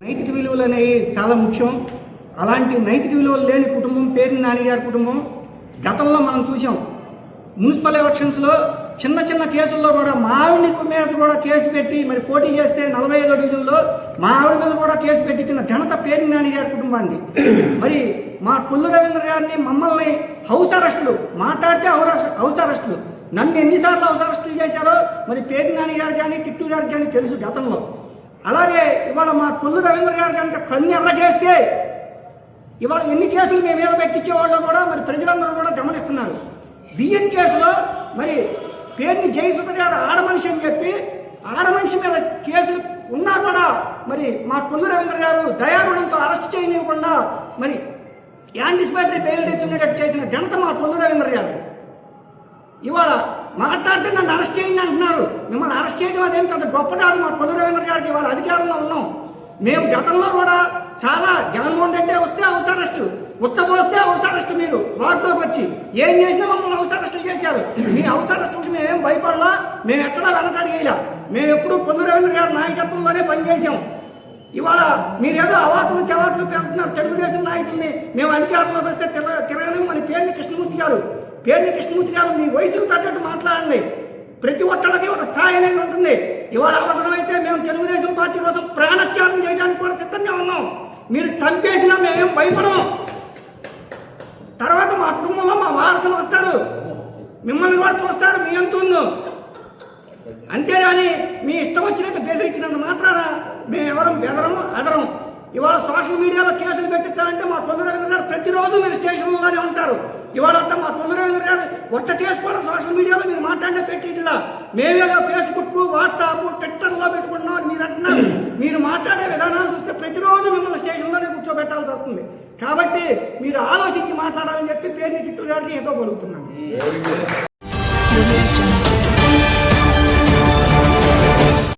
నైతిక విలువలు అనేవి చాలా ముఖ్యం. అలాంటి నైతిక విలువలు లేని కుటుంబం పేర్ని నాని గారి కుటుంబం. గతంలో మనం చూసాం, మున్సిపల్ ఎలక్షన్స్లో చిన్న చిన్న కేసుల్లో కూడా మా ఆవిడ మీద కూడా కేసు పెట్టి మరి పోటీ చేస్తే 45వ డివిజన్లో మా ఆవిడ మీద కూడా కేసు పెట్టించిన ఘనత పేర్ని నాని గారి కుటుంబాన్ని. మరి మా కొల్లు రవీంద్ర గారిని మమ్మల్ని హౌస్ అరెస్టులు మాట్లాడితే హౌస్ అరెస్టులు, నన్ను ఎన్నిసార్లు హౌస్ అరెస్టులు చేశారో మరి పేర్ని నాని గారు కానీ కిట్టు గారికి కానీ తెలుసు గతంలో. అలాగే ఇవాళ మా కొల్లు రవీంద్ర గారు కనుక కన్ను ఎర్ర చేస్తే ఇవాళ ఎన్ని కేసులు మేము మీద పెట్టించేవాళ్ళు కూడా మరి ప్రజలందరూ కూడా గమనిస్తున్నారు. బియ్యం కేసులో మరి పేర్ని జయసుధ గారు ఆడమనిషి అని చెప్పి ఆడమనిషి మీద కేసులు ఉన్నా కూడా మరి మా కొల్లు రవీంద్ర గారు దయాగుణంతో అరెస్ట్ చేయనివ్వకుండా మరి యాంటిసిపేటరీ బెయిల్ తెచ్చుకునేటట్టు చేసిన ఘనత మా కొల్లు రవీంద్ర గారు. ఇవాళ మాట్లాడితే నన్ను అరెస్ట్ చేయండి అంటున్నారు. మిమ్మల్ని అరెస్ట్ చేయడం అదేం పెద్ద గొప్ప కాదు. మా కొల్లు రవీంద్ర గారికి ఇవాళ అధికారంలో ఉన్నాం. మేము గతంలో కూడా చాలా జగన్మోహన్ రెడ్డి వస్తే హౌస్ అరెస్టు, ఉత్సవస్తే హౌస్ అరెస్టు, మీరు వార్డులోకి వచ్చి ఏం చేసినా మమ్మల్ని హౌస్ అరెస్టులు చేశారు. మీ హౌస్ అరెస్టులకి మేమేం భయపడలా, మేము ఎక్కడా వెనకడిగేలా. మేము ఎప్పుడు కొల్లు రవీంద్ర గారి నాయకత్వంలోనే పనిచేసాం. ఇవాళ మీరేదో అవాకులు చవాకులు పెడుతున్నారు తెలుగుదేశం నాయకుల్ని. మేము అధికారంలోకి వస్తే తిరగలేము. మన పేర్ని కృష్ణమూర్తి గారు మీ వయసుకు తగ్గట్టు మాట్లాడండి. ప్రతి ఒక్కళ్ళకి ఒక స్థాయి అనేది ఉంటుంది. ఇవాళ అవసరమైతే మేము తెలుగుదేశం పార్టీ కోసం ప్రాణత్యాగం చేయడానికి కూడా సిద్ధంగా ఉన్నాం. మీరు చంపేసినా మేమేం భయపడము. తర్వాత మా కుటుంబంలో మా వారసులు వస్తారు, మిమ్మల్ని కూడా చూస్తారు మీ అంతును. అంతేగాని మీ ఇష్టం వచ్చినట్టు బెదిరించినంత మాత్రాన మేము ఎవరం బెదరము అదరం. ఇవాళ సోషల్ మీడియాలో కేసులు పెట్టించాలంటే మా కొల్లు రవీంద్ర గారు ప్రతిరోజు మీరు స్టేషన్లోనే ఉంటారు. ఇవాళ అంటే మా కొల్లు రవీంద్ర గారు ఒక్క కేసు కూడా సోషల్ మీడియాలో మీరు మాట్లాడే పెట్టిట్లా. మేమేదో ఫేస్బుక్, వాట్సాప్, ట్విట్టర్లో పెట్టుకుంటున్నాం అని మీరు అంటున్నారు. మీరు మాట్లాడే విధానాలు చూస్తే ప్రతిరోజు మిమ్మల్ని స్టేషన్లోనే కూర్చోబెట్టాల్సి వస్తుంది. కాబట్టి మీరు ఆలోచించి మాట్లాడాలని చెప్పి పేర్ని కిట్టు గారికి ఏదో పలుకుతున్నాను.